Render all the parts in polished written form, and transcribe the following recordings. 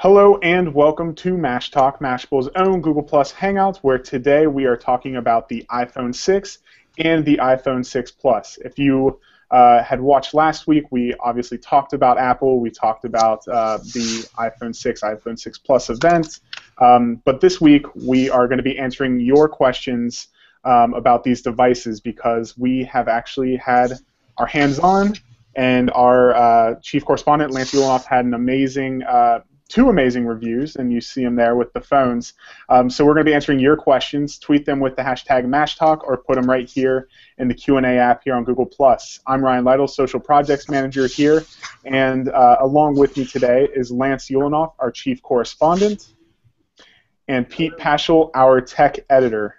Hello and welcome to MashTalk, Mashable's own Google Plus Hangout, where today we are talking about the iPhone 6 and the iPhone 6 Plus. If you had watched last week, we obviously talked about Apple. We talked about the iPhone 6, iPhone 6 Plus event. But this week we are going to be answering your questions about these devices because we have actually had our hands on, and our chief correspondent, Lance Ulanoff, had an amazing two amazing reviews, and you see them there with the phones. So we're going to be answering your questions. Tweet them with the hashtag MashTalk or put them right here in the Q&A app here on Google+. I'm Ryan Lytle, Social Projects Manager here, and along with me today is Lance Ulanoff, our Chief Correspondent, and Pete Paschal, our Tech Editor.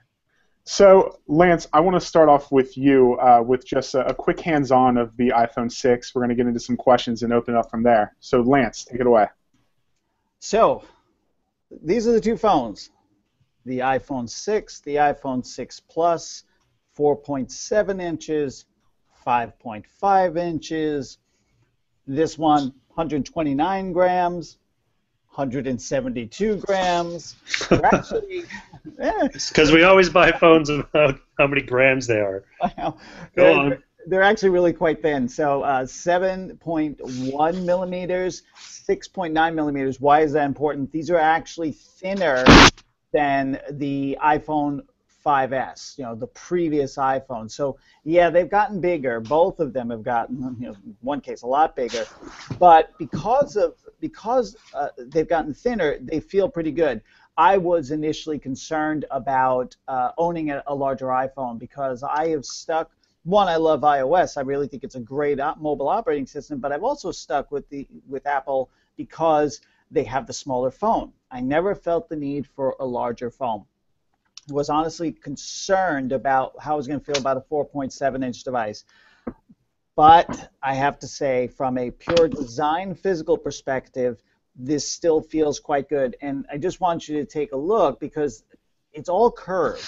So, Lance, I want to start off with you with just a quick hands-on of the iPhone 6. We're going to get into some questions and open it up from there. So, Lance, take it away. So, these are the two phones, the iPhone 6, the iPhone 6 Plus, 4.7 inches, 5.5 inches, this one 129 grams, 172 grams. They're actually, It's because we always buy phones about how many grams they are. Go on. They're actually really quite thin. So 7.1 millimeters, 6.9 millimeters. Why is that important? These are actually thinner than the iPhone 5S, the previous iPhone. So yeah, they've gotten bigger. Both of them have gotten, in one case, a lot bigger. But because they've gotten thinner, they feel pretty good. I was initially concerned about owning a larger iPhone because I have stuck. One, I love iOS. I really think it's a great mobile operating system, but I've also stuck with Apple because they have the smaller phone. I never felt the need for a larger phone. I was honestly concerned about how I was going to feel about a 4.7-inch device. But I have to say, from a pure design physical perspective, this still feels quite good. And I just want you to take a look because it's all curved.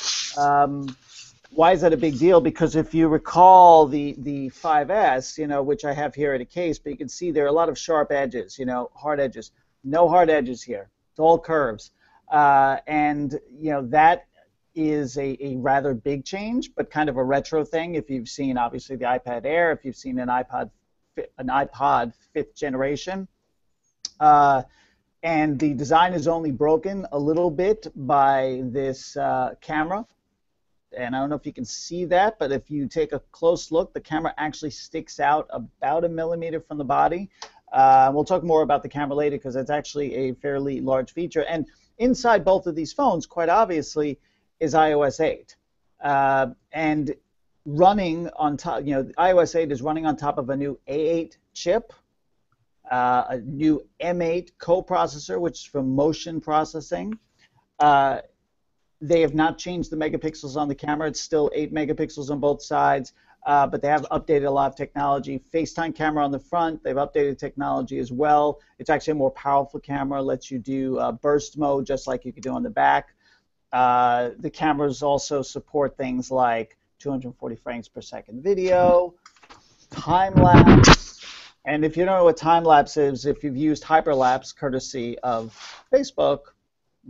Why is that a big deal? Because if you recall the 5S, which I have here in a case, but you can see there are a lot of sharp edges, hard edges. No hard edges here. It's all curves. And that is a rather big change, but kind of a retro thing. If you've seen, obviously, the iPad Air, if you've seen an iPod 5th generation. And the design is only broken a little bit by this camera. And I don't know if you can see that, but if you take a close look, the camera actually sticks out about 1 millimeter from the body. We'll talk more about the camera later because it's actually a fairly large feature. And inside both of these phones, quite obviously, is iOS 8. And running on top, iOS 8 is running on top of a new A8 chip, a new M8 coprocessor, which is for motion processing. They have not changed the megapixels on the camera. It's still 8 megapixels on both sides, but they have updated a lot of technology. FaceTime camera on the front, they've updated technology as well. It's actually a more powerful camera, lets you do burst mode just like you could do on the back. The cameras also support things like 240 frames per second video, time-lapse, and if you don't know what time-lapse is, if you've used hyperlapse courtesy of Facebook,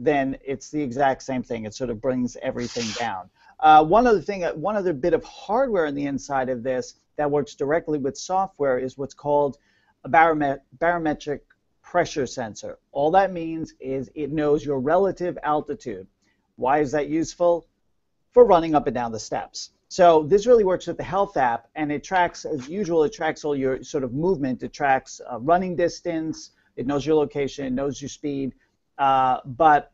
then it's the exact same thing. It sort of brings everything down. One other bit of hardware on the inside of this that works directly with software is what's called a barometric pressure sensor. All that means is it knows your relative altitude. Why is that useful? For running up and down the steps. So this really works with the Health app, and it tracks, as usual, it tracks all your sort of movement. It tracks running distance. It knows your location. It knows your speed. But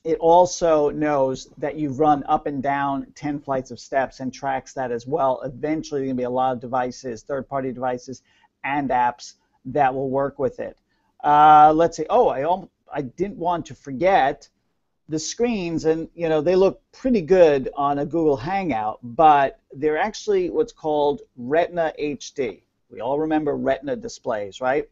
it also knows that you've run up and down 10 flights of steps and tracks that as well. Eventually, there are going to be a lot of devices, third-party devices, and apps that will work with it. Let's see. Oh, I didn't want to forget the screens, and they look pretty good on a Google Hangout, but they're actually what's called Retina HD. We all remember Retina displays, right?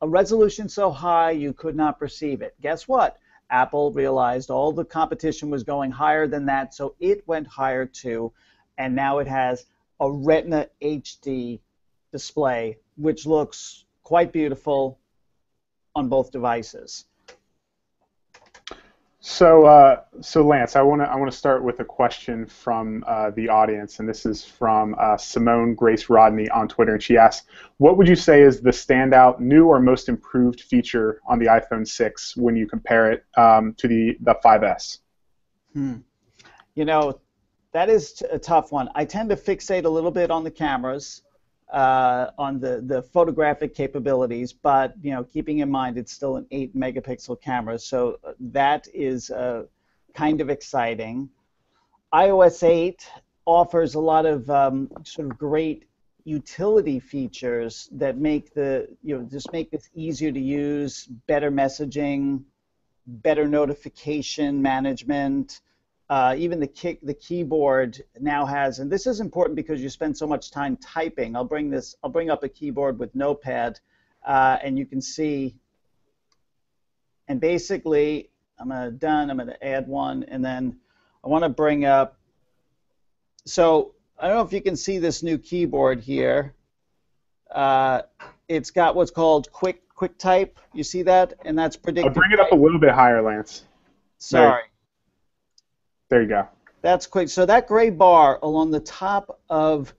A resolution so high you could not perceive it. Guess what? Apple realized all the competition was going higher than that, so it went higher too, and now it has a Retina HD display, which looks quite beautiful, on both devices. So Lance, I want to start with a question from the audience, and this is from Simone Grace Rodney on Twitter, and she asks, "What would you say is the standout new or most improved feature on the iPhone 6 when you compare it to the 5S?" You know, that is a tough one. I tend to fixate a little bit on the cameras, on the photographic capabilities, but keeping in mind it's still an 8-megapixel camera, so that is kind of exciting. iOS 8 offers a lot of sort of great utility features that make just make this easier to use, better messaging, better notification management. Even the keyboard now has, and this is important because you spend so much time typing. I'll bring up a keyboard with Notepad, and you can see. And basically, I'm going to add one, and then I want to bring up. So I don't know if you can see this new keyboard here. It's got what's called quick type. You see that? And that's predictive. I'll bring it up a little bit higher, Lance. Sorry. There you go. That's quick. So that gray bar along the top of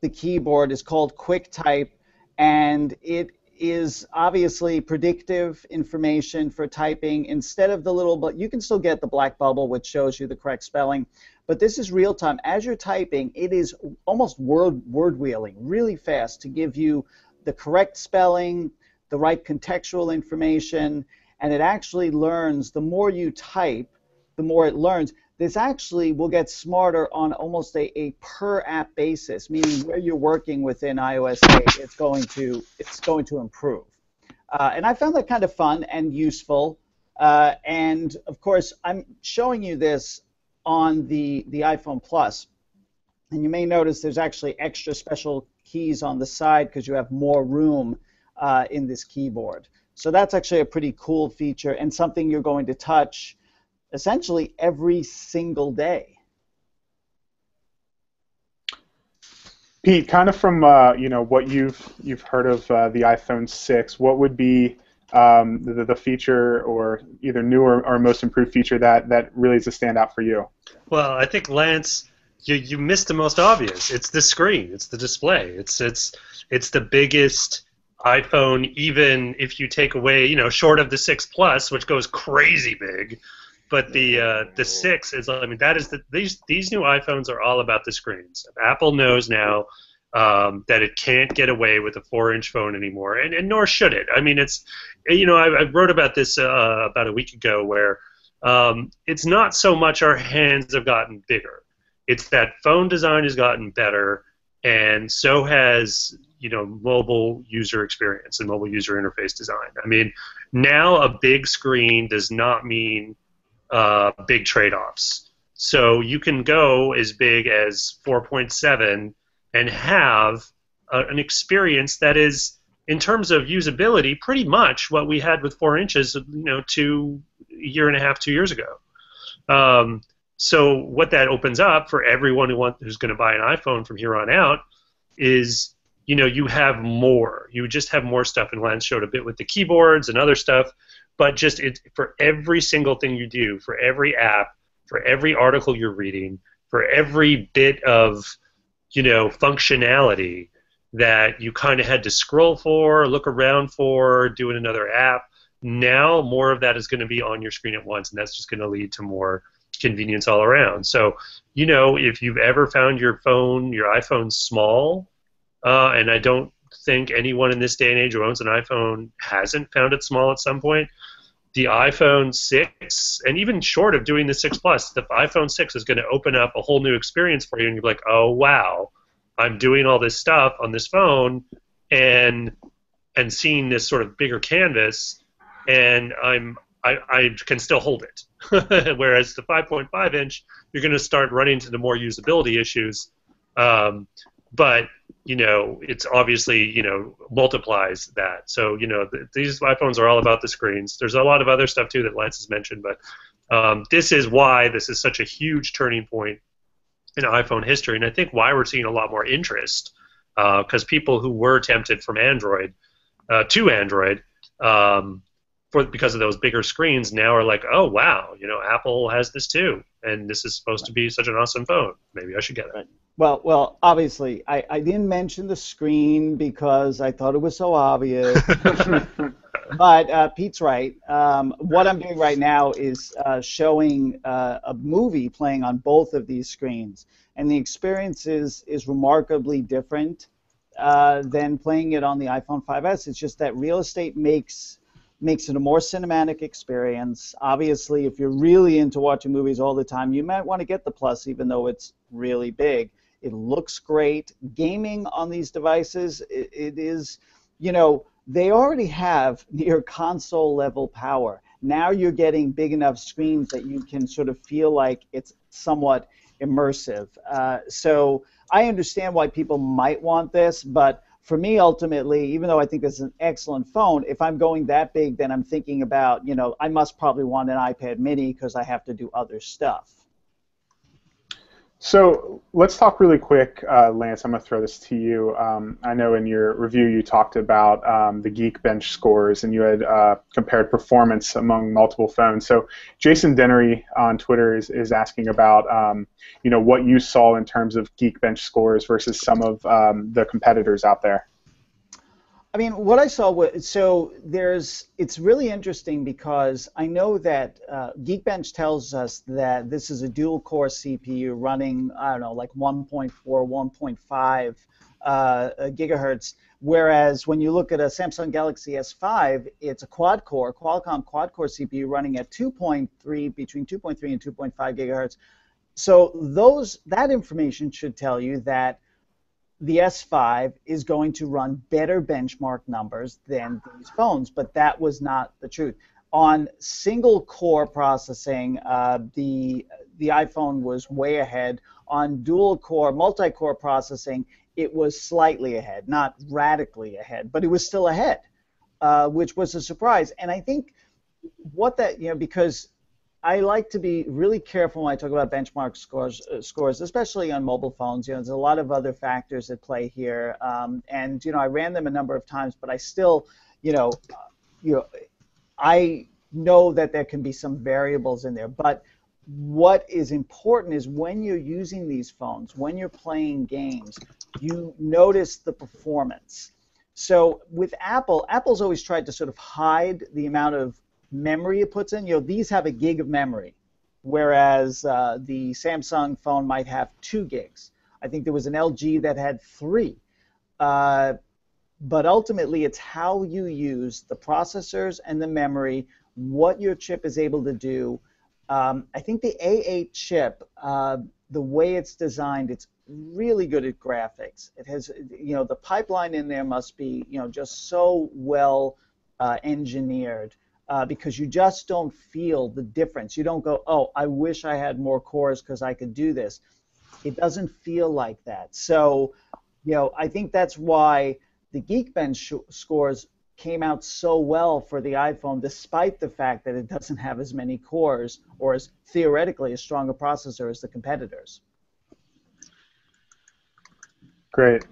the keyboard is called QuickType, and it is obviously predictive information for typing. Instead of the little, but you can still get the black bubble, which shows you the correct spelling. But this is real time. As you're typing, it is almost word wheeling, really fast to give you the correct spelling, the right contextual information, and it actually learns. The more you type, the more it learns. This actually will get smarter on almost a per app basis, meaning where you're working within iOS 8, it's going to improve. And I found that kind of fun and useful. And of course, I'm showing you this on the iPhone Plus, and you may notice there's actually extra special keys on the side because you have more room in this keyboard. So that's actually a pretty cool feature and something you're going to touch essentially every single day. Pete, kind of from what you've heard of the iPhone 6, what would be the feature or either new or most improved feature that really is a standout for you? Well, I think Lance, you missed the most obvious. It's the screen. It's the display. It's the biggest iPhone, even if you take away, short of the 6 Plus, which goes crazy big. But the 6 is, that is these new iPhones are all about the screens. Apple knows now that it can't get away with a 4-inch phone anymore, and nor should it. I wrote about this about a week ago where it's not so much our hands have gotten bigger. It's that phone design has gotten better, and so has mobile user experience and mobile user interface design. Now a big screen does not mean big trade-offs. So you can go as big as 4.7 and have an experience that is, in terms of usability, pretty much what we had with 4 inches, a year and a half, 2 years ago. So what that opens up for everyone who's going to buy an iPhone from here on out is, you have more. You just have more stuff, and Lance showed a bit with the keyboards and other stuff. But just for every single thing you do, for every app, for every article you're reading, for every bit of, functionality that you kind of had to scroll for, look around for, do in another app, now more of that is going to be on your screen at once, and that's just going to lead to more convenience all around. So, if you've ever found your iPhone small, and I don't think anyone in this day and age who owns an iPhone hasn't found it small at some point. The iPhone 6, and even short of doing the 6 Plus, the iPhone 6 is going to open up a whole new experience for you, and you're like, oh wow, I'm doing all this stuff on this phone, and seeing this sort of bigger canvas, and I can still hold it. Whereas the 5.5 inch, you're going to start running into the more usability issues. But it's obviously multiplies that. So these iPhones are all about the screens. There's a lot of other stuff too that Lance has mentioned, but this is why this is such a huge turning point in iPhone history, and I think why we're seeing a lot more interest, because people who were tempted from Android to Android because of those bigger screens, now are like, oh wow, Apple has this too, and this is supposed to be such an awesome phone. Maybe I should get it. Right. Well, obviously, I didn't mention the screen because I thought it was so obvious. But Pete's right. What I'm doing right now is showing a movie playing on both of these screens, and the experience is remarkably different than playing it on the iPhone 5S. It's just that real estate makes it a more cinematic experience. Obviously, if you're really into watching movies all the time, you might want to get the Plus, even though it's really big. It looks great. Gaming on these devices, it is, they already have near console level power. Now you're getting big enough screens that you can sort of feel like it's somewhat immersive. So I understand why people might want this, but for me, ultimately, even though I think this is an excellent phone, if I'm going that big, then I'm thinking about, I must probably want an iPad mini because I have to do other stuff. So let's talk really quick, Lance. I'm going to throw this to you. I know in your review you talked about the Geekbench scores, and you had compared performance among multiple phones. So Jason Dennery on Twitter is asking about what you saw in terms of Geekbench scores versus some of the competitors out there. I mean, what I saw was, it's really interesting because I know that Geekbench tells us that this is a dual-core CPU running, I don't know, like 1.4, 1.5 gigahertz, whereas when you look at a Samsung Galaxy S5, it's a quad-core, Qualcomm quad-core CPU running at 2.3, between 2.3 and 2.5 gigahertz. So that information should tell you that the S5 is going to run better benchmark numbers than these phones, but that was not the truth. On single-core processing, the iPhone was way ahead. On dual-core, multi-core processing, it was slightly ahead, not radically ahead, but it was still ahead, which was a surprise. And I think because I like to be really careful when I talk about benchmark scores, especially on mobile phones. There's a lot of other factors at play here, and I ran them a number of times, but I still, I know that there can be some variables in there. But what is important is when you're using these phones, when you're playing games, you notice the performance. So with Apple's always tried to sort of hide the amount of memory it puts in. These have a gig of memory, whereas the Samsung phone might have 2 gigs. I think there was an LG that had 3. But ultimately, it's how you use the processors and the memory, what your chip is able to do. I think the A8 chip, the way it's designed, it's really good at graphics. It has, the pipeline in there must be, just so well engineered. Because you just don't feel the difference. You don't go, oh, I wish I had more cores because I could do this. It doesn't feel like that. So, I think that's why the Geekbench scores came out so well for the iPhone, despite the fact that it doesn't have as many cores or as theoretically as strong a processor as the competitors. Great.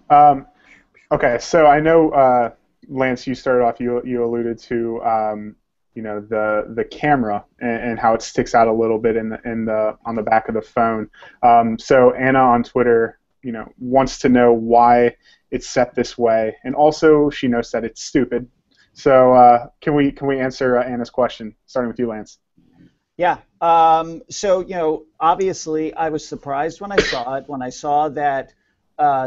Okay, so I know, Lance, you started off, you alluded to the camera and how it sticks out a little bit on the back of the phone. So Anna on Twitter, wants to know why it's set this way, and also she knows that it's stupid. So can we answer Anna's question, starting with you, Lance? Yeah. So obviously I was surprised when I saw it. When I saw that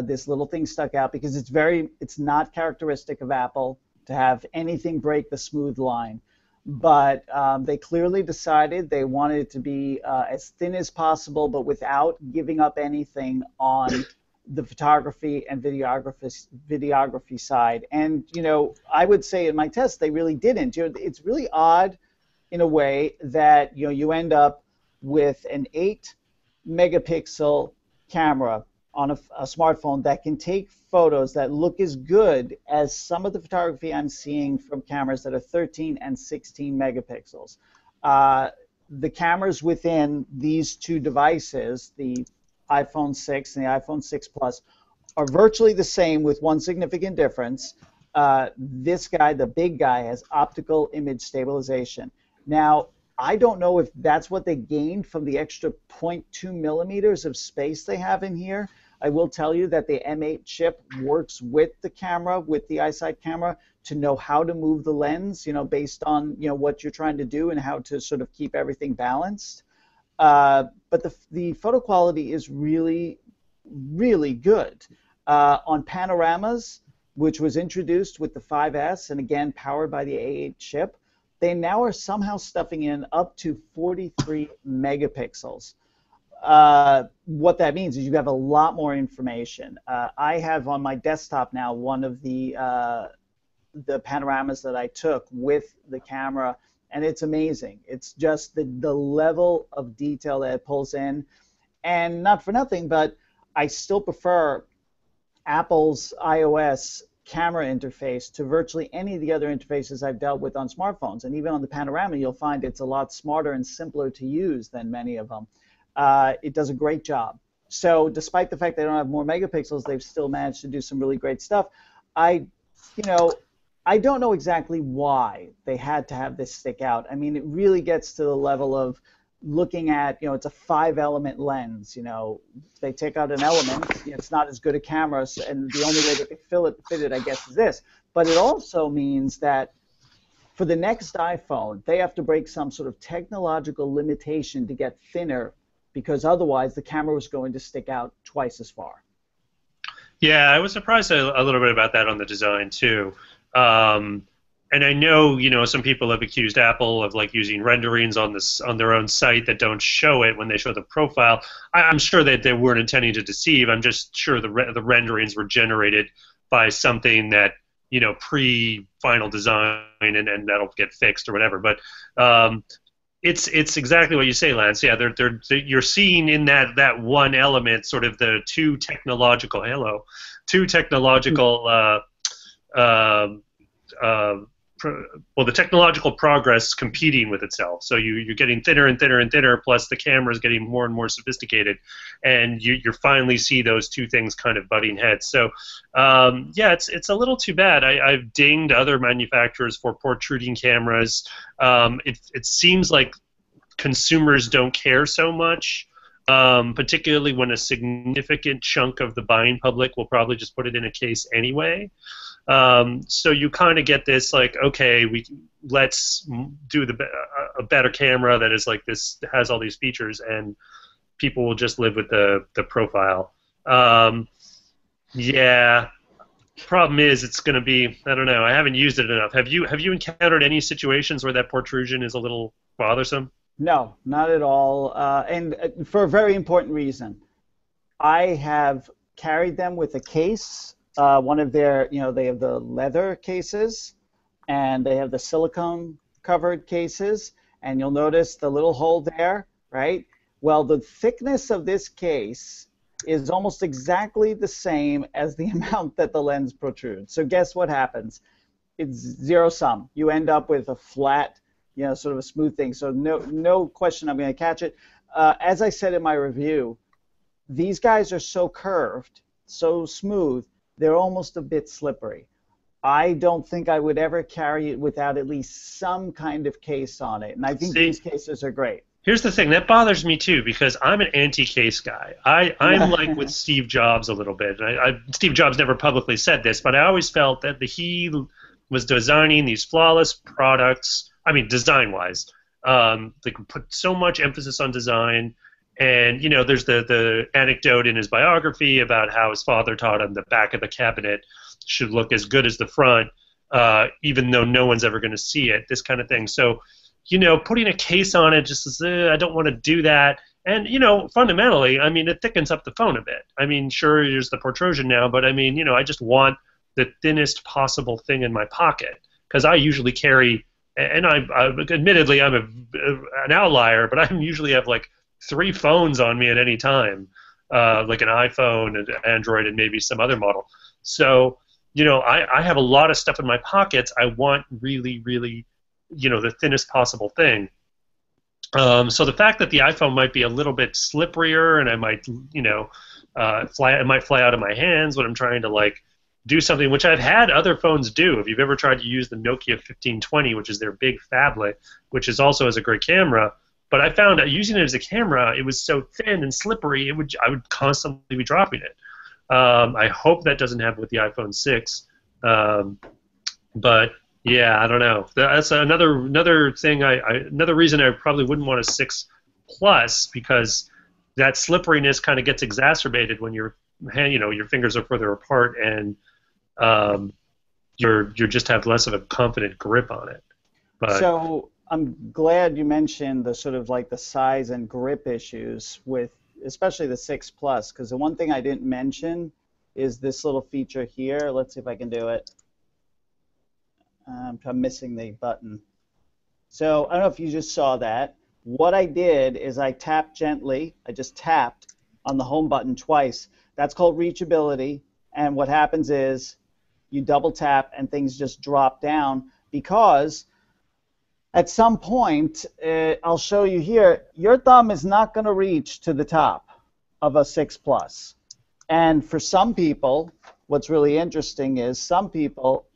this little thing stuck out, because it's not characteristic of Apple to have anything break the smooth line. But they clearly decided they wanted it to be as thin as possible, but without giving up anything on the photography and videography side. And I would say in my test they really didn't. It's really odd in a way that you end up with an 8-megapixel camera on a smartphone that can take photos that look as good as some of the photography I'm seeing from cameras that are 13 and 16 megapixels. The cameras within these 2 devices, the iPhone 6 and the iPhone 6 Plus, are virtually the same with one significant difference. This guy, the big guy, has optical image stabilization. Now, I don't know if that's what they gained from the extra 0.2 millimeters of space they have in here. I will tell you that the M8 chip works with the camera, with the iSight camera, to know how to move the lens, based on, what you're trying to do and how to sort of keep everything balanced. But the photo quality is really, really good. On panoramas, which was introduced with the 5S and again powered by the A8 chip, they now are somehow stuffing in up to 43 megapixels. What that means is you have a lot more information. I have on my desktop now one of the panoramas that I took with the camera, and it's amazing. It's just the level of detail that it pulls in. And not for nothing, but I still prefer Apple's iOS camera interface to virtually any of the other interfaces I've dealt with on smartphones. And even on the panorama, you'll find it's a lot smarter and simpler to use than many of them. It does a great job. So despite the fact they don't have more megapixels, they've still managed to do some really great stuff. I don't know exactly why they had to have this stick out. I mean, it really gets to the level of looking at, it's a 5-element lens. They take out an element, it's not as good a camera, and the only way they could fit it, I guess, is this. But it also means that for the next iPhone, they have to break some sort of technological limitation to get thinner, because otherwise the camera was going to stick out twice as far. Yeah, I was surprised a little bit about that on the design too. And I know, some people have accused Apple of using renderings on their own site that don't show it when they show the profile. I'm sure that they weren't intending to deceive. I'm just sure the renderings were generated by something that pre-final design, and that'll get fixed or whatever. But it's exactly what you say, Lance. Yeah, you're seeing in that one element sort of the two technological the technological progress competing with itself. So you're getting thinner and thinner and thinner, plus the camera is getting more and more sophisticated, and you finally see those two things kind of butting heads. So yeah, it's a little too bad. I've dinged other manufacturers for protruding cameras. It seems like consumers don't care so much, particularly when a significant chunk of the buying public will probably just put it in a case anyway. So you kind of get this okay, let's do a better camera that is like this, has all these features, and people will just live with the profile. Yeah. Problem is, it's going to be, I don't know, I haven't used it enough. Have you encountered any situations where that protrusion is a little bothersome? No, not at all, and for a very important reason. I have carried them with a case. One of their, they have the leather cases, and they have the silicone-covered cases, and you'll notice the little hole there, right? Well, the thickness of this case is almost exactly the same as the amount that the lens protrudes. So guess what happens? It's zero sum. You end up with a flat, sort of a smooth thing. So no question I'm going to catch it. As I said in my review, these guys are so curved, so smooth, they're almost a bit slippery. I don't think I would ever carry it without at least some kind of case on it, and I think these cases are great. Here's the thing, that bothers me too, because I'm an anti-case guy. I'm like with Steve Jobs a little bit. Steve Jobs never publicly said this, but I always felt that he was designing these flawless products, I mean design-wise. They can put so much emphasis on design. And, there's the anecdote in his biography about how his father taught him the back of the cabinet should look as good as the front, even though no one's ever going to see it, this kind of thing. So, putting a case on it just as, I don't want to do that. And, fundamentally, I mean, it thickens up the phone a bit. I mean, sure, there's the protrusion now, but I mean, I just want the thinnest possible thing in my pocket, because I usually carry, and admittedly, I'm an outlier, but I usually have 3 phones on me at any time, like an iPhone, and Android, and maybe some other model. So, I have a lot of stuff in my pockets. I want really, really, the thinnest possible thing. So the fact that the iPhone might be a little bit slipperier, and I might, it might fly out of my hands when I'm trying to do something which I've had other phones do. If you've ever tried to use the Nokia 1520, which is their big phablet, which is also has a great camera, but I found that using it as a camera, it was so thin and slippery, I would constantly be dropping it. I hope that doesn't happen with the iPhone 6, but yeah, I don't know. That's another thing. Another reason I probably wouldn't want a 6 Plus, because that slipperiness kind of gets exacerbated when your fingers are further apart and you just have less of a confident grip on it. But so I'm glad you mentioned the sort of like the size and grip issues with especially the 6 Plus, because the one thing I didn't mention is this little feature here. Let's see if I can do it. I'm missing the button. So I don't know if you just saw that. What I did is I tapped gently. I just tapped on the home button twice. That's called reachability. And what happens is you double tap and things just drop down, because at some point, I'll show you here, your thumb is not going to reach to the top of a 6 Plus. And for some people, what's really interesting is some people,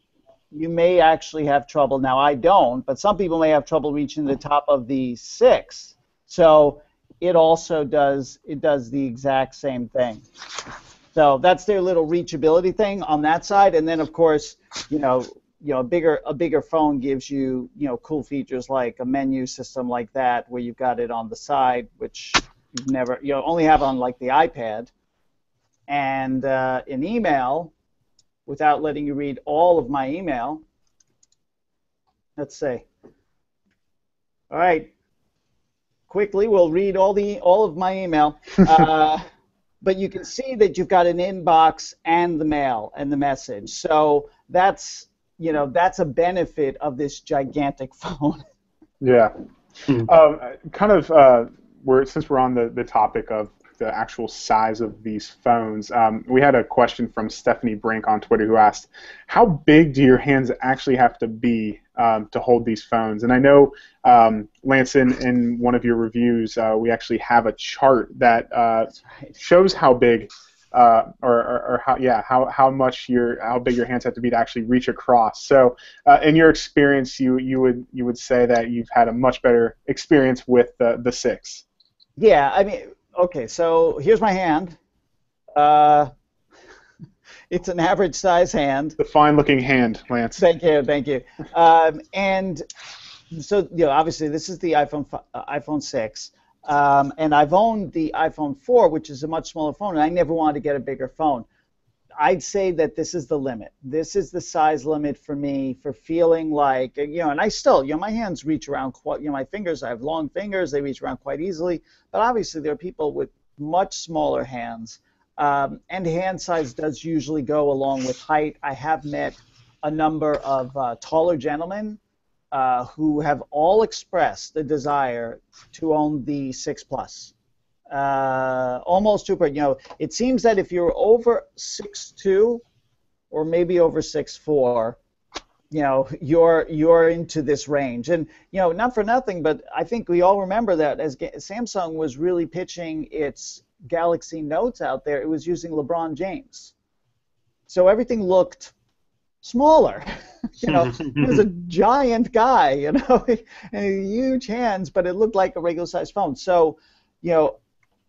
you may actually have trouble. Now, I don't, but some people may have trouble reaching the top of the 6. So it also does the exact same thing. So that's their little reachability thing on that side. And then, of course, a bigger phone gives you, cool features like a menu system like that, where you've got it on the side, which you only have on like the iPad, and an email, without letting you read all of my email. Let's see. All right. Quickly, we'll read all of my email. But you can see that you've got an inbox and the mail and the message. So that's a benefit of this gigantic phone. Yeah. Since we're on the topic of the actual size of these phones, we had a question from Stephanie Brink on Twitter who asked, how big do your hands actually have to be to hold these phones? And I know, Lance, in one of your reviews, we actually have a chart that shows how big how big your hands have to be to actually reach across. So, in your experience, you would say that you've had a much better experience with the 6. Yeah, I mean, okay. So here's my hand. It's an average size hand. The fine-looking hand, Lance. Thank you. And so, obviously, this is the iPhone 6. And I've owned the iPhone 4, which is a much smaller phone, and I never wanted to get a bigger phone. I'd say that this is the limit. This is the size limit for me for feeling like, and I still, my hands reach around quite, my fingers, I have long fingers, they reach around quite easily, but obviously there are people with much smaller hands, and hand size does usually go along with height. I have met a number of taller gentlemen who have all expressed the desire to own the 6 Plus. Almost super. It seems that if you're over 6'2", or maybe over 6'4", you're into this range. And not for nothing, but I think we all remember that as Samsung was really pitching its Galaxy Notes out there, it was using LeBron James. So everything looked smaller. He was a giant guy, and huge hands, but it looked like a regular-sized phone. So,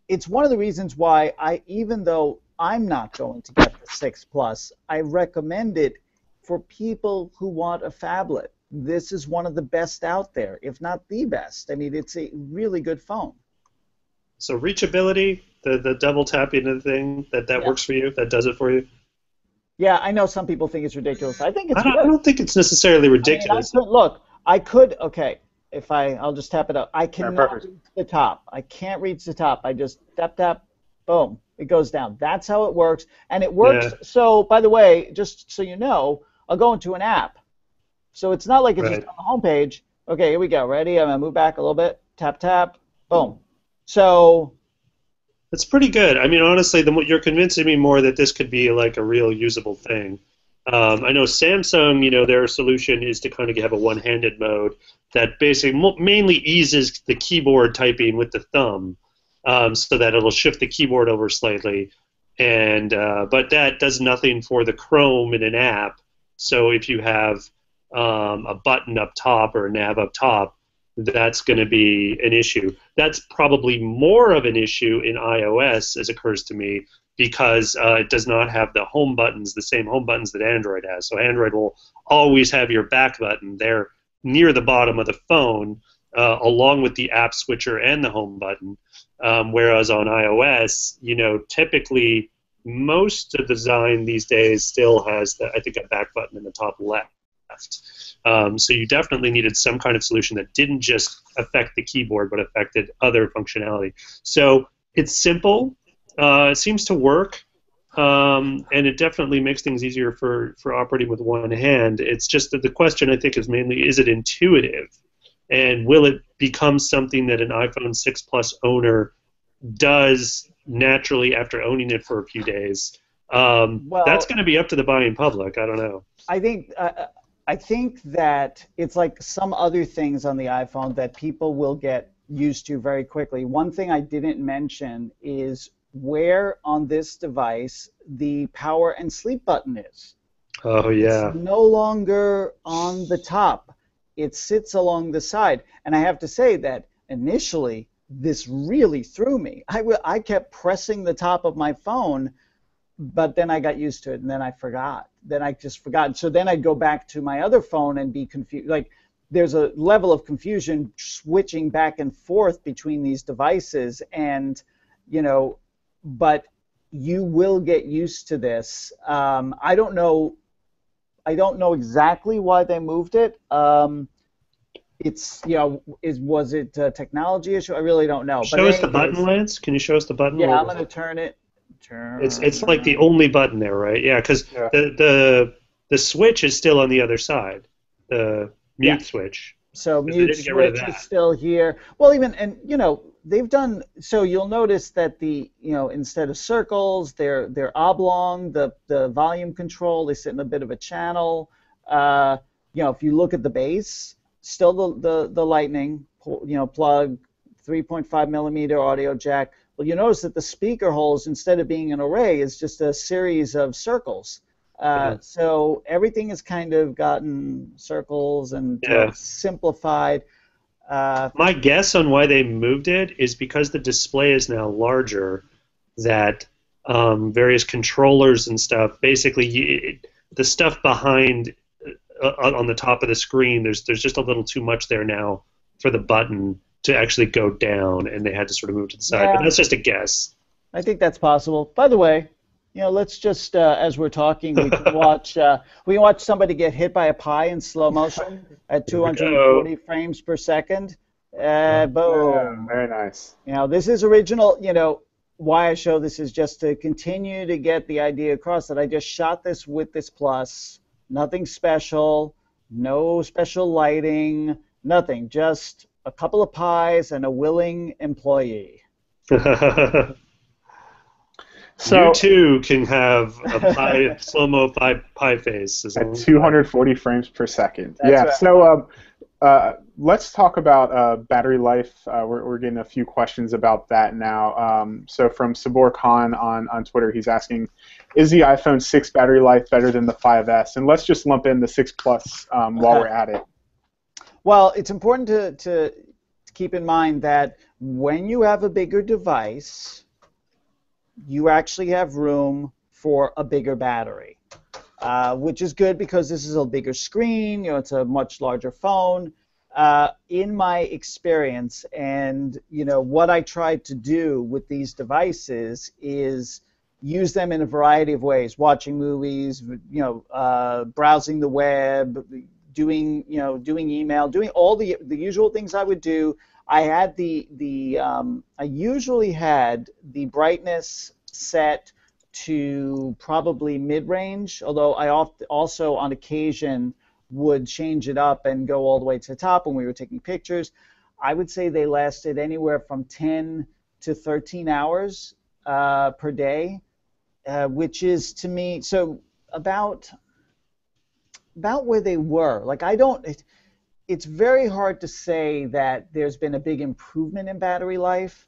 it's one of the reasons why even though I'm not going to get the 6 Plus, I recommend it for people who want a phablet. This is one of the best out there, if not the best. I mean, it's a really good phone. So reachability, the double tapping of the thing, that works for you? That does it for you? Yeah, I know some people think it's ridiculous. I think it's good. I don't think it's necessarily ridiculous. Okay, I'll just tap it up. I cannot reach the top. I can't reach the top. I just tap, boom, it goes down. That's how it works, and it works. Yeah. So, by the way, just so you know, I'll go into an app. So it's not like it's just on the home page. Okay, here we go. Ready? I'm gonna move back a little bit. Tap, boom. So it's pretty good. I mean, honestly, you're convincing me more that this could be like a real usable thing. I know Samsung, their solution is to kind of have a one-handed mode that basically mainly eases the keyboard typing with the thumb, so that it'll shift the keyboard over slightly. and but that does nothing for the Chrome in an app. So if you have a button up top or a nav up top, that's going to be an issue. That's probably more of an issue in iOS, as occurs to me, because it does not have the home buttons, the same home buttons that Android has. So Android will always have your back button there near the bottom of the phone, along with the app switcher and the home button. Whereas on iOS, typically most of the design these days still has, I think, a back button in the top left. So you definitely needed some kind of solution that didn't just affect the keyboard but affected other functionality. So it's simple. It seems to work. And it definitely makes things easier for operating with one hand. It's just that the question, I think, is mainly, is it intuitive? And will it become something that an iPhone 6 Plus owner does naturally after owning it for a few days? That's going to be up to the buying public. I don't know. I think that it's like some other things on the iPhone that people will get used to very quickly. One thing I didn't mention is where on this device the power and sleep button is. Oh, yeah. It's no longer on the top. It sits along the side. And I have to say that initially this really threw me. I kept pressing the top of my phone, but then I got used to it, and then I forgot. Then I just forgot. So then I'd go back to my other phone and be confused. Like, there's a level of confusion switching back and forth between these devices, and, but you will get used to this. I don't know exactly why they moved it. It's, was it a technology issue? I really don't know. Show us the button, Lance. Can you show us the button? Yeah, I'm going to turn it. It's like the only button there, right? Yeah, because the switch is still on the other side, the mute switch. So mute switch is still here. Well, they've done, so you'll notice that instead of circles, they're oblong. The volume control, they sit in a bit of a channel. If you look at the base, still the Lightning, plug, 3.5 millimeter audio jack. Well, you notice that the speaker holes, instead of being an array, is just a series of circles. So everything has kind of gotten circles and simplified. My guess on why they moved it is because the display is now larger, that various controllers and stuff, basically the stuff behind on the top of the screen, there's just a little too much there now for the button to actually go down, and they had to sort of move to the side. Yeah. But that's just a guess. I think that's possible. By the way, let's just, as we're talking, we can watch somebody get hit by a pie in slow motion at 240 frames per second. Boom. Very nice. This is original. Why I show this is just to continue to get the idea across that I just shot this with this Plus. Nothing special, no special lighting, nothing. Just a couple of pies and a willing employee. So you too can have a pie, slow-mo pie face. At 240 frames per second. That's right. So let's talk about battery life. We're getting a few questions about that now. So from Sabor Khan on Twitter, he's asking, is the iPhone 6 battery life better than the 5S? And let's just lump in the 6 Plus while we're at it. Well, it's important to keep in mind that when you have a bigger device, you actually have room for a bigger battery, which is good because this is a bigger screen. It's a much larger phone. In my experience, and what I tried to do with these devices is use them in a variety of ways: watching movies, browsing the web, doing email, doing all the usual things I would do. I usually had the brightness set to probably mid-range, although I also on occasion would change it up and go all the way to the top when we were taking pictures. I would say they lasted anywhere from 10 to 13 hours per day, which is to me so about where they were. Like it's very hard to say that there's been a big improvement in battery life.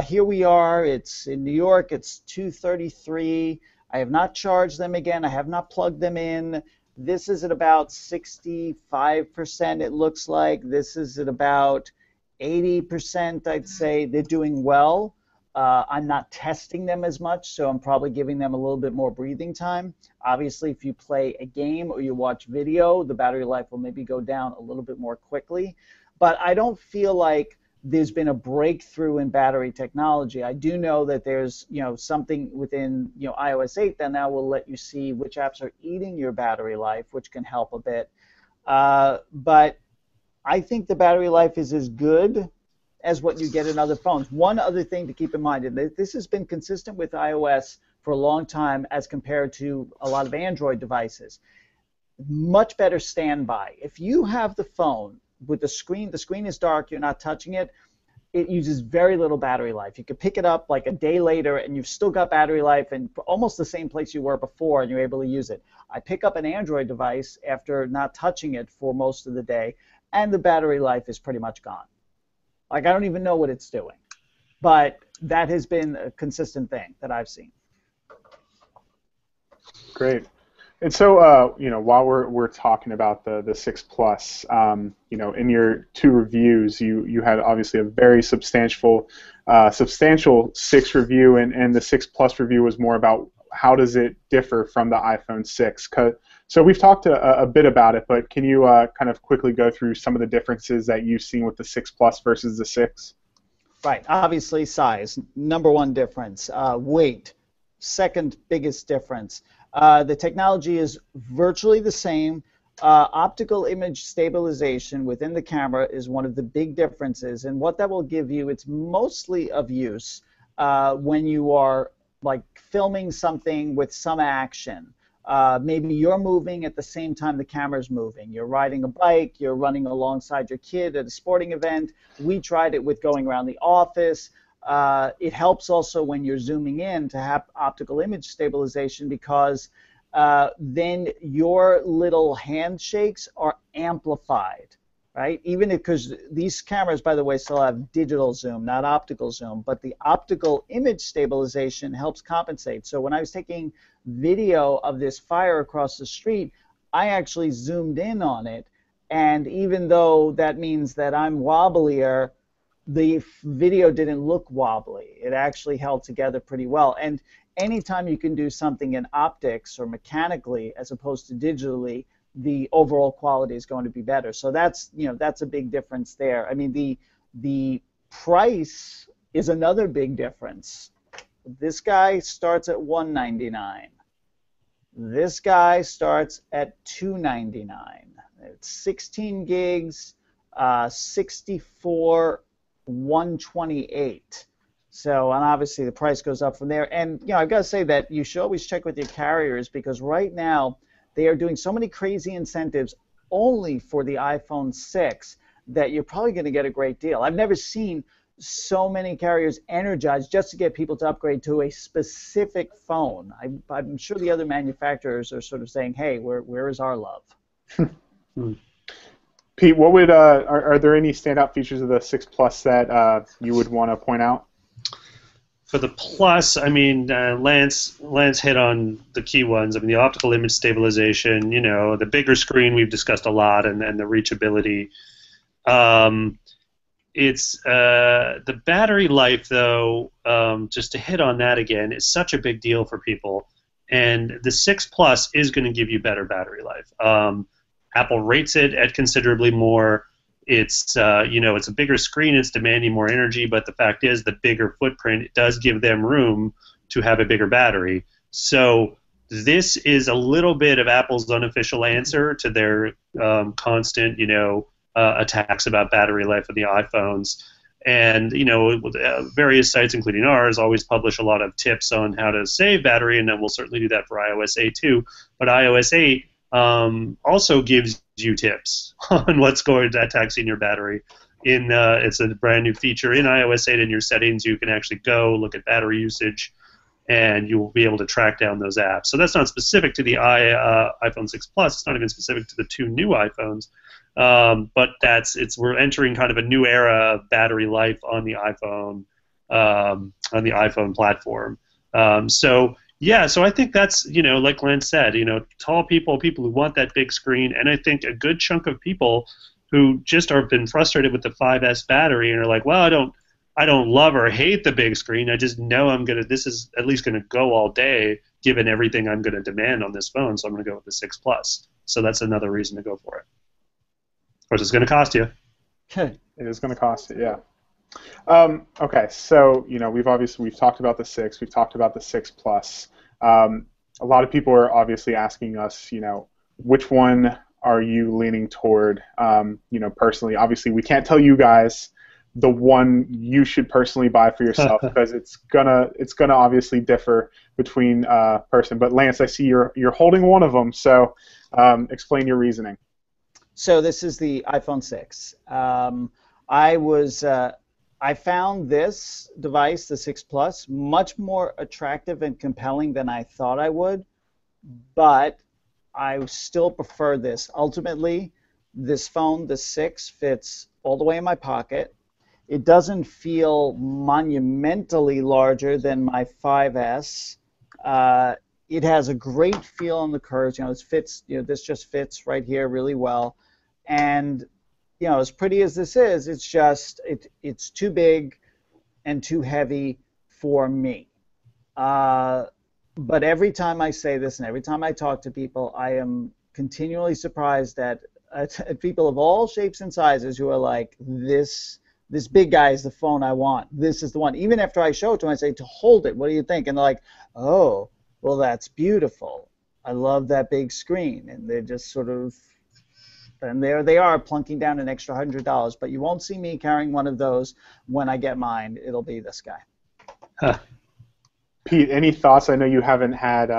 Here we are. It's in New York. It's 2:33. I have not charged them again. I have not plugged them in. This is at about 65%, it looks like. This is at about 80%, I'd say. They're doing well. I'm not testing them as much, so I'm probably giving them a little bit more breathing time. Obviously, if you play a game or you watch video, the battery life will maybe go down a little bit more quickly. But I don't feel like there's been a breakthrough in battery technology. I do know that there's something within iOS 8 that now will let you see which apps are eating your battery life, which can help a bit. But I think the battery life is as good as what you get in other phones. One other thing to keep in mind, and this has been consistent with iOS for a long time as compared to a lot of Android devices. Much better standby. If you have the phone with the screen is dark, you're not touching it, it uses very little battery life. You could pick it up like a day later and you've still got battery life and almost the same place you were before and you're able to use it. I pick up an Android device after not touching it for most of the day and the battery life is pretty much gone. Like, I don't even know what it's doing. But that has been a consistent thing that I've seen. Great. And so, while we're talking about the 6 Plus, in your 2 reviews, you had obviously a very substantial 6 review, and the 6 Plus review was more about how does it differ from the iPhone 6. So we've talked a bit about it, but can you kind of quickly go through some of the differences that you've seen with the 6 Plus versus the 6? Right. Obviously, size, number 1 difference. Weight, second biggest difference. The technology is virtually the same. Optical image stabilization within the camera is one of the big differences, and what that will give you, it's mostly of use when you are like filming something with some action. Maybe you're moving at the same time the camera's moving. You're riding a bike, you're running alongside your kid at a sporting event. We tried it with going around the office. It helps also when you're zooming in to have optical image stabilization because then your little handshakes are amplified, right? Even because these cameras, by the way, still have digital zoom, not optical zoom, but the optical image stabilization helps compensate. So when I was taking video of this fire across the street, I actually zoomed in on it, and even though that means that I'm wobblier, the video didn't look wobbly. It actually held together pretty well. And anytime you can do something in optics or mechanically as opposed to digitally, the overall quality is going to be better. So that's a big difference there. I mean, the price is another big difference. This guy starts at $199. This guy starts at $299. It's 16 gigs, 64, 128. So, and obviously the price goes up from there. And I've got to say that you should always check with your carriers because right now they are doing so many crazy incentives only for the iPhone 6 that you're probably going to get a great deal. I've never seen so many carriers energized just to get people to upgrade to a specific phone. I'm sure the other manufacturers are sort of saying, hey, where is our love? Pete, what would are there any standout features of the 6 Plus that you would want to point out? For the Plus, I mean, Lance hit on the key ones. I mean, the optical image stabilization, the bigger screen we've discussed a lot, and the reachability. It's the battery life, though, just to hit on that again, is such a big deal for people. And the 6 Plus is going to give you better battery life. Apple rates it at considerably more. It's it's a bigger screen, it's demanding more energy, but the fact is the bigger footprint, it does give them room to have a bigger battery. So this is a little bit of Apple's unofficial answer to their constant, attacks about battery life of the iPhones. And, various sites, including ours, always publish a lot of tips on how to save battery, and then we'll certainly do that for iOS 8 too. But iOS 8 also gives you tips on what's going to taxing your battery. It's a brand new feature in iOS 8. In your settings, you can actually go look at battery usage, and you will be able to track down those apps. So that's not specific to the iPhone 6 Plus. It's not even specific to the 2 new iPhones. But we're entering kind of a new era of battery life on the iPhone on the iPhone platform. So I think that's, like Lance said, tall people, people who want that big screen, and I think a good chunk of people who just have been frustrated with the 5S battery and are like, well, I don't love or hate the big screen. I just know this is at least gonna go all day, given everything I'm gonna demand on this phone. So I'm gonna go with the 6 Plus. So that's another reason to go for it. Of course, it's gonna cost you. It is gonna cost you, yeah. Okay, so we've talked about the 6, we've talked about the 6 Plus. A lot of people are obviously asking us, which one are you leaning toward? Personally, obviously, we can't tell you guys the one you should personally buy for yourself because it's gonna obviously differ between person. But Lance, I see you're holding one of them, so explain your reasoning. So this is the iPhone 6. I found this device, the 6 Plus, much more attractive and compelling than I thought I would, but I still prefer this. Ultimately, this phone, the 6, fits all the way in my pocket. It doesn't feel monumentally larger than my 5S. It has a great feel on the curves. This just fits right here really well, and as pretty as this is, it's too big and too heavy for me. But every time I say this and every time I talk to people, I am continually surprised at people of all shapes and sizes who are like, this big guy is the phone I want. This is the one. Even after I show it to them, I say, to hold it, what do you think? And they're like, oh, well, that's beautiful. I love that big screen. And they just sort of... And there they are, plunking down an extra $100. But you won't see me carrying one of those when I get mine. It'll be this guy. Huh. Pete, any thoughts? I know you haven't had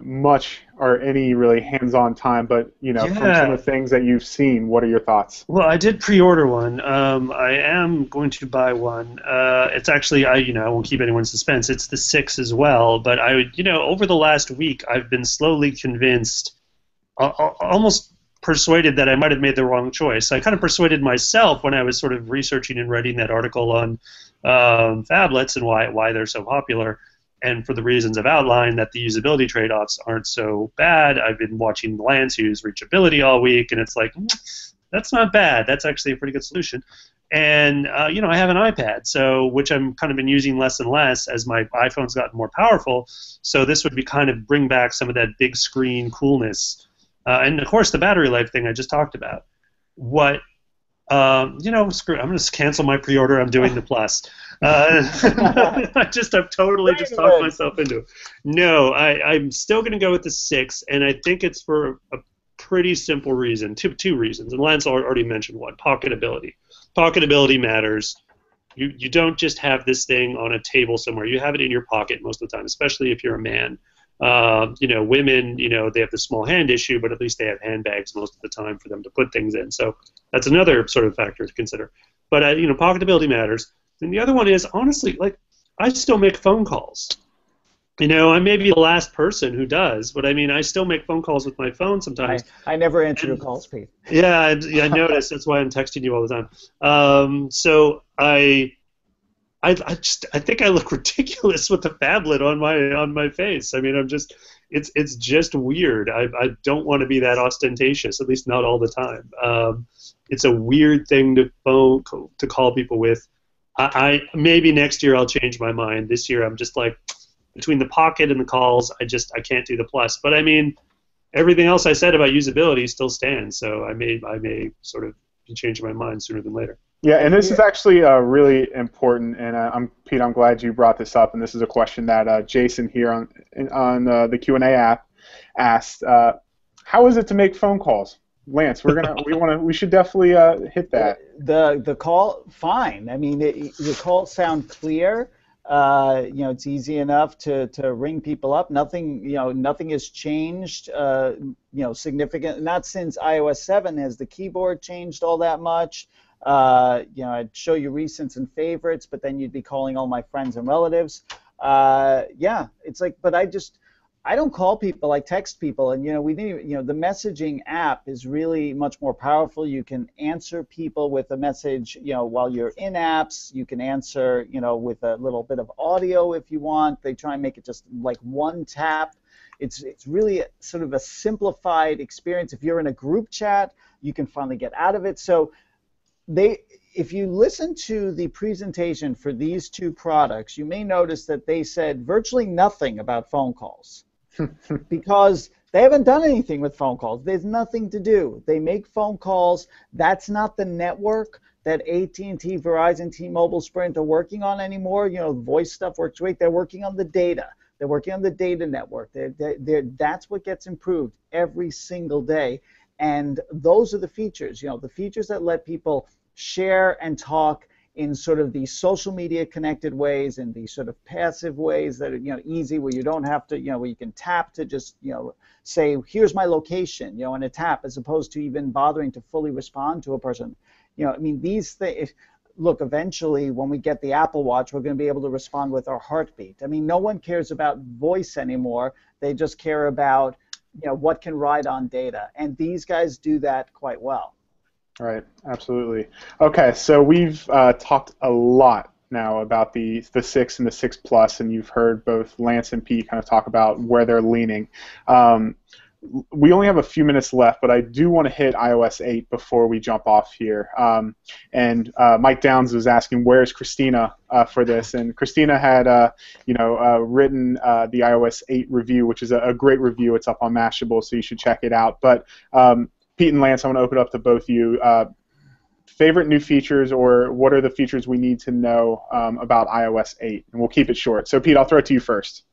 much or any really hands-on time, but from some of the things that you've seen, what are your thoughts? Well, I did pre-order one. I am going to buy one. It's actually, I won't keep anyone in suspense. It's the 6 as well. But over the last week, I've been slowly convinced, almost persuaded that I might have made the wrong choice. I kind of persuaded myself when I was sort of researching and writing that article on phablets and why they're so popular, and for the reasons I've outlined, that the usability trade-offs aren't so bad. I've been watching Lance use reachability all week, and it's like, that's not bad. That's actually a pretty good solution. And I have an iPad, which I'm kind of been using less and less as my iPhone's gotten more powerful. So this would be kind of bring back some of that big screen coolness. And of course, the battery life thing I just talked about. Screw it. I'm going to cancel my pre-order. I'm doing the Plus. I've totally just talked myself into it. No, I'm still going to go with the 6, and I think it's for a pretty simple reason. Two reasons, and Lance already mentioned one: pocketability. Pocketability matters. You don't just have this thing on a table somewhere. You have it in your pocket most of the time, especially if you're a man. Women, they have the small hand issue, but at least they have handbags most of the time for them to put things in. So that's another sort of factor to consider. But, pocketability matters. And the other one is, honestly, I still make phone calls. I may be the last person who does, but I still make phone calls with my phone sometimes. I never answer your calls, Pete. Yeah, I noticed. That's why I'm texting you all the time. So I think I look ridiculous with the phablet on my face. It's just weird. I don't want to be that ostentatious, at least not all the time. It's a weird thing to call people with. I maybe next year I'll change my mind. This year I'm just like, between the pocket and the calls, I can't do the Plus. But everything else I said about usability still stands. So I may sort of change my mind sooner than later. Yeah, and this is actually really important, and Pete, I'm glad you brought this up. And this is a question that Jason here on the Q&A app asked: how is it to make phone calls? Lance, we should definitely hit that. The call, fine. The calls sound clear. It's easy enough to ring people up. Nothing has changed. Significant. Not since iOS 7 has the keyboard changed all that much. I'd show you recents and favorites, but then you'd be calling all my friends and relatives. It's like, but I don't call people, I text people, and we need, the messaging app is really much more powerful. You can answer people with a message, while you're in apps. You can answer, with a little bit of audio if you want. They try and make it just like one tap. It's really sort of a simplified experience. If you're in a group chat, you can finally get out of it. So if you listen to the presentation for these two products, you may notice that they said virtually nothing about phone calls. Because they haven't done anything with phone calls. There's nothing to do. They make phone calls. That's not the network that AT&T, Verizon, T-Mobile, Sprint are working on anymore. Voice stuff works great. They're working on the data. They're working on the data network. That's what gets improved every single day. And those are the features, the features that let people share and talk in sort of the social media connected ways and the sort of passive ways that are easy, where you don't have to where you can tap to just say here's my location in a tap, as opposed to even bothering to fully respond to a person. I mean, these things. Look, eventually when we get the Apple Watch, we're going to be able to respond with our heartbeat. I mean, no one cares about voice anymore. They just care about what can ride on data, and these guys do that quite well. Right, absolutely. Okay, so we've talked a lot now about the 6 and the 6 Plus, and you've heard both Lance and Pete kind of talk about where they're leaning. We only have a few minutes left, but I do want to hit iOS 8 before we jump off here. And Mike Downs was asking, where's Christina for this? And Christina had written the iOS 8 review, which is a great review. It's up on Mashable, so you should check it out. But Pete and Lance, I want to open it up to both of you. Favorite new features, or what are the features we need to know about iOS 8? And we'll keep it short. So, Pete, I'll throw it to you first.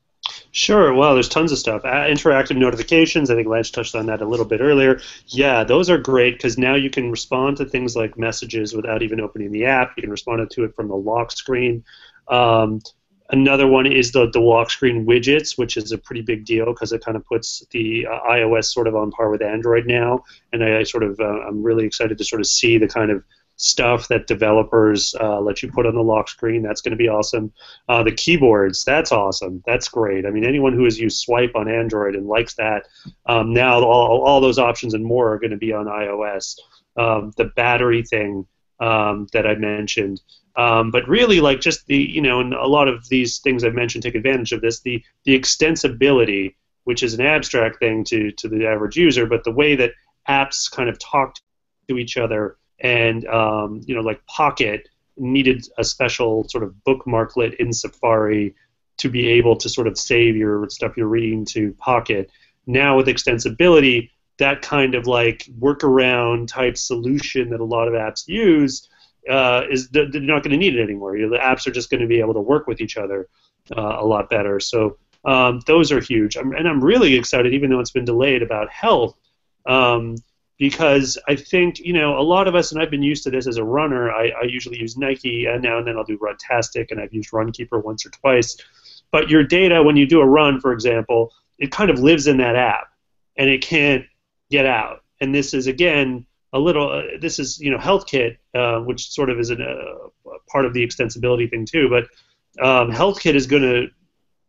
Sure. Well, there's tons of stuff. Interactive notifications, I think Lance touched on that a little bit earlier. Yeah, those are great because now you can respond to things like messages without even opening the app. You can respond to it from the lock screen. Another one is the lock screen widgets, which is a pretty big deal because it kind of puts the iOS sort of on par with Android now. And I'm really excited to sort of see the kind of stuff that developers let you put on the lock screen. That's going to be awesome. The keyboards, that's awesome. That's great. I mean, anyone who has used Swipe on Android and likes that, now all those options and more are going to be on iOS. The battery thing that I mentioned. But really, like just the, and a lot of these things I've mentioned take advantage of this, the extensibility, which is an abstract thing to the average user, but the way that apps kind of talk to each other, and like Pocket needed a special sort of bookmarklet in Safari to be able to sort of save your stuff you're reading to Pocket. Now with extensibility, that kind of like workaround type solution that a lot of apps use, they're not going to need it anymore. The apps are just going to be able to work with each other a lot better. So those are huge. And I'm really excited, even though it's been delayed, about health, because I think, a lot of us, and I've been used to this as a runner, I usually use Nike, and now and then I'll do Runtastic, and I've used Runkeeper once or twice. But your data, when you do a run, for example, it kind of lives in that app, and it can't get out. And this is, again, this is, HealthKit, which sort of is a part of the extensibility thing too, but HealthKit is going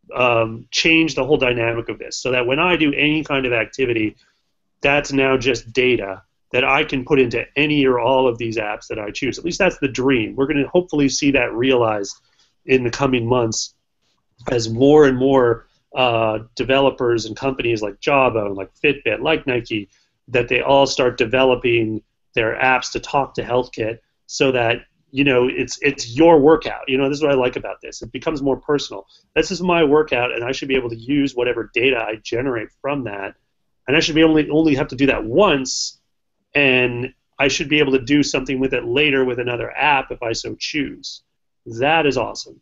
to change the whole dynamic of this, so that when I do any kind of activity, that's now just data that I can put into any or all of these apps that I choose. At least that's the dream. We're going to hopefully see that realized in the coming months as more and more developers and companies like Jawbone, like Fitbit, like Nike, that they all start developing their apps to talk to HealthKit, so that it's your workout. This is what I like about this. It becomes more personal. This is my workout, and I should be able to use whatever data I generate from that, and I should be only have to do that once, and I should be able to do something with it later with another app if I so choose. That is awesome.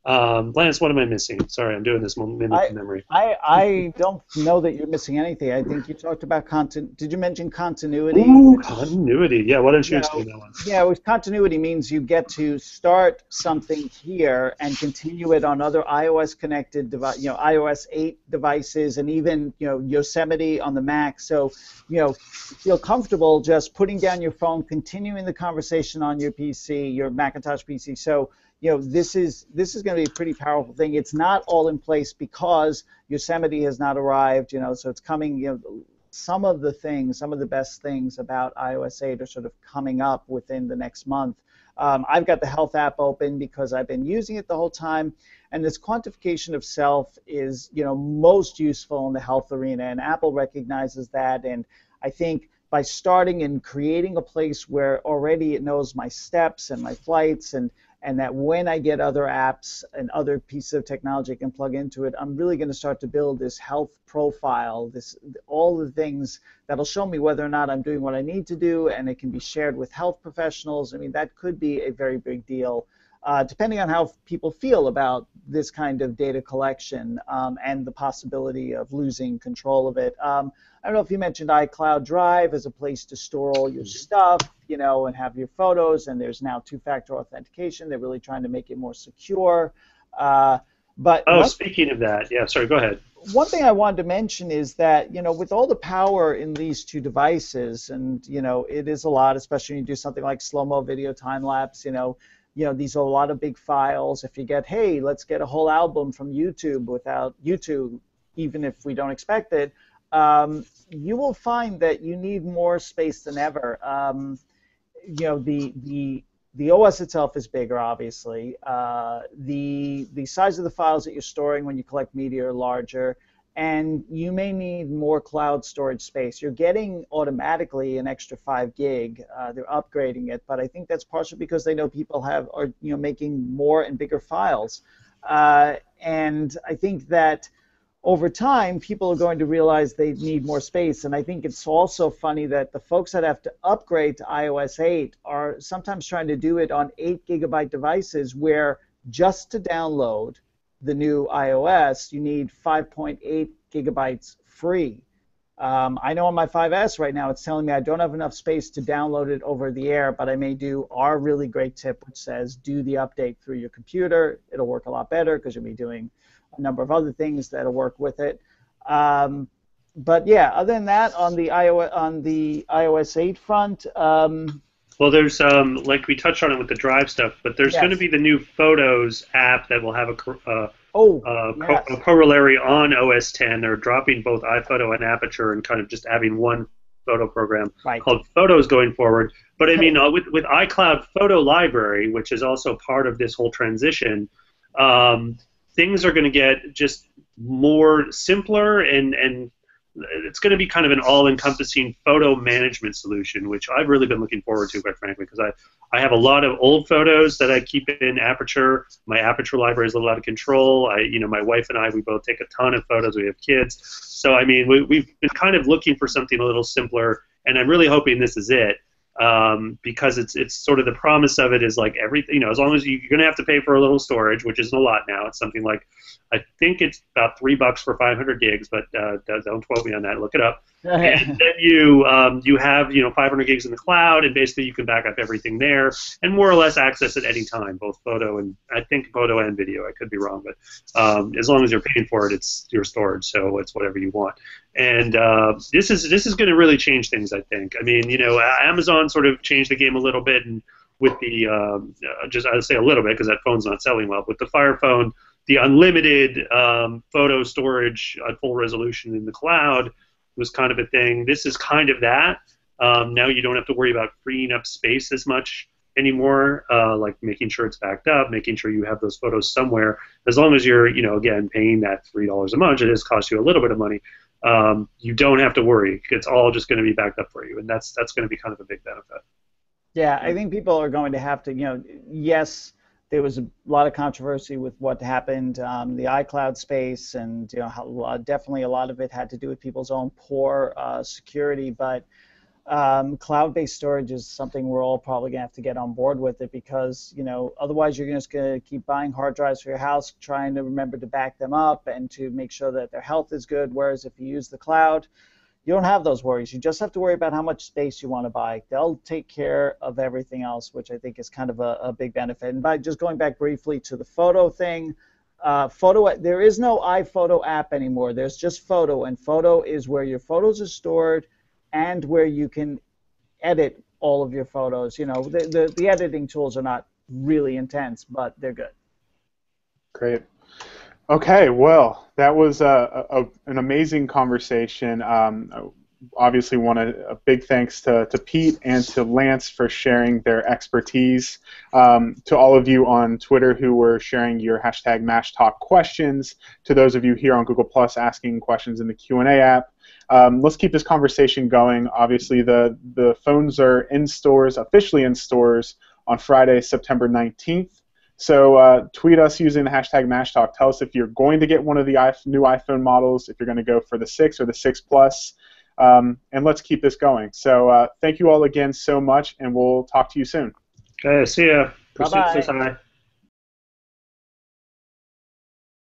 Lance, what am I missing? Sorry, I'm doing this mimic memory. I don't know that you're missing anything. I think you talked about Did you mention continuity? Ooh, continuity. Yeah, why don't you explain that one? Yeah, with continuity means you get to start something here and continue it on other iOS connected iOS 8 devices, and even Yosemite on the Mac. So feel comfortable just putting down your phone, continuing the conversation on your PC, your Macintosh PC. So this is going to be a pretty powerful thing. It's not all in place because Yosemite has not arrived, so it's coming. Some of the best things about iOS 8 are sort of coming up within the next month. I've got the Health app open because I've been using it the whole time, and this quantification of self is, most useful in the health arena, and Apple recognizes that. And I think by starting and creating a place where already it knows my steps and my flights, and that when I get other apps and other pieces of technology I can plug into it, I'm really going to start to build this health profile, all the things that'll show me whether or not I'm doing what I need to do, and it can be shared with health professionals. I mean, that could be a very big deal, depending on how people feel about this kind of data collection and the possibility of losing control of it. I don't know if you mentioned iCloud Drive as a place to store all your stuff, and have your photos, and there's now two-factor authentication. They're really trying to make it more secure. Speaking of that, yeah, sorry, go ahead. One thing I wanted to mention is that, with all the power in these two devices, and, it is a lot, especially when you do something like slow-mo video time-lapse, these are a lot of big files. If you get, hey, let's get a whole album from YouTube without YouTube, even if we don't expect it, you will find that you need more space than ever. The OS itself is bigger, obviously. The size of the files that you're storing when you collect media are larger, and you may need more cloud storage space. You're getting automatically an extra 5 gig. They're upgrading it, but I think that's partially because they know people are making more and bigger files. And I think that over time, people are going to realize they need more space. And I think it's also funny that the folks that have to upgrade to iOS 8 are sometimes trying to do it on 8 gigabyte devices, where just to download the new iOS, you need 5.8 gigabytes free. I know on my 5S right now, it's telling me I don't have enough space to download it over the air, but I may do our really great tip, which says do the update through your computer. It'll work a lot better because you'll be doing a number of other things that'll work with it. But yeah, other than that, on the iOS 8 front. Well, there's like we touched on it with the Drive stuff, but there's going to be the new Photos app that will have a corollary on OS 10. They're dropping both iPhoto and Aperture and kind of just having one photo program called Photos going forward. But I mean, with iCloud Photo Library, which is also part of this whole transition, things are going to get just more simpler, and it's going to be kind of an all-encompassing photo management solution, which I've really been looking forward to, quite frankly, because I have a lot of old photos that I keep in Aperture. My Aperture library is a little out of control. My wife and I, we both take a ton of photos. We have kids. So, I mean, we've been kind of looking for something a little simpler, and I'm really hoping this is it. Because it's sort of the promise of it is like everything, as long as you're going to have to pay for a little storage, which isn't a lot now. It's something like, I think it's about $3 for 500 gigs, but don't quote me on that. Look it up. And then you have 500 gigs in the cloud, and basically you can back up everything there and more or less access at any time, both photo and video. I could be wrong, but as long as you're paying for it, it's your storage, so it's whatever you want. And this is going to really change things, I think. I mean, Amazon sort of changed the game a little bit, and with the I'd say a little bit because that phone's not selling well. With the Fire Phone, the unlimited photo storage at full resolution in the cloud was kind of a thing. This is kind of that. Now you don't have to worry about freeing up space as much anymore, like making sure it's backed up, making sure you have those photos somewhere. As long as you're, again, paying that $3 a month, it does cost you a little bit of money. You don't have to worry. It's all just going to be backed up for you, and that's going to be kind of a big benefit. Yeah, I think people are going to have to, yes, there was a lot of controversy with what happened, the iCloud space, and definitely a lot of it had to do with people's own poor security. But cloud-based storage is something we're all probably gonna have to get on board with it, because otherwise you're just gonna keep buying hard drives for your house, trying to remember to back them up and to make sure that their health is good. Whereas if you use the cloud, you don't have those worries. You just have to worry about how much space you want to buy. They'll take care of everything else, which I think is kind of a big benefit. And by just going back briefly to the photo thing, there is no iPhoto app anymore. There's just Photo, and Photo is where your photos are stored and where you can edit all of your photos. The editing tools are not really intense, but they're good. Great. Okay, well, that was an amazing conversation. Obviously, want a big thanks to Pete and to Lance for sharing their expertise. To all of you on Twitter who were sharing your hashtag MashTalk questions. To those of you here on Google Plus asking questions in the Q&A app. Let's keep this conversation going. Obviously, the phones are in stores, officially in stores, on Friday, September 19th. So tweet us using the hashtag MashTalk. Tell us if you're going to get one of the new iPhone models, if you're going to go for the 6 or the 6 Plus, and let's keep this going. So thank you all again so much, and we'll talk to you soon. Okay, see ya. Bye-bye. Pursuit Suicide.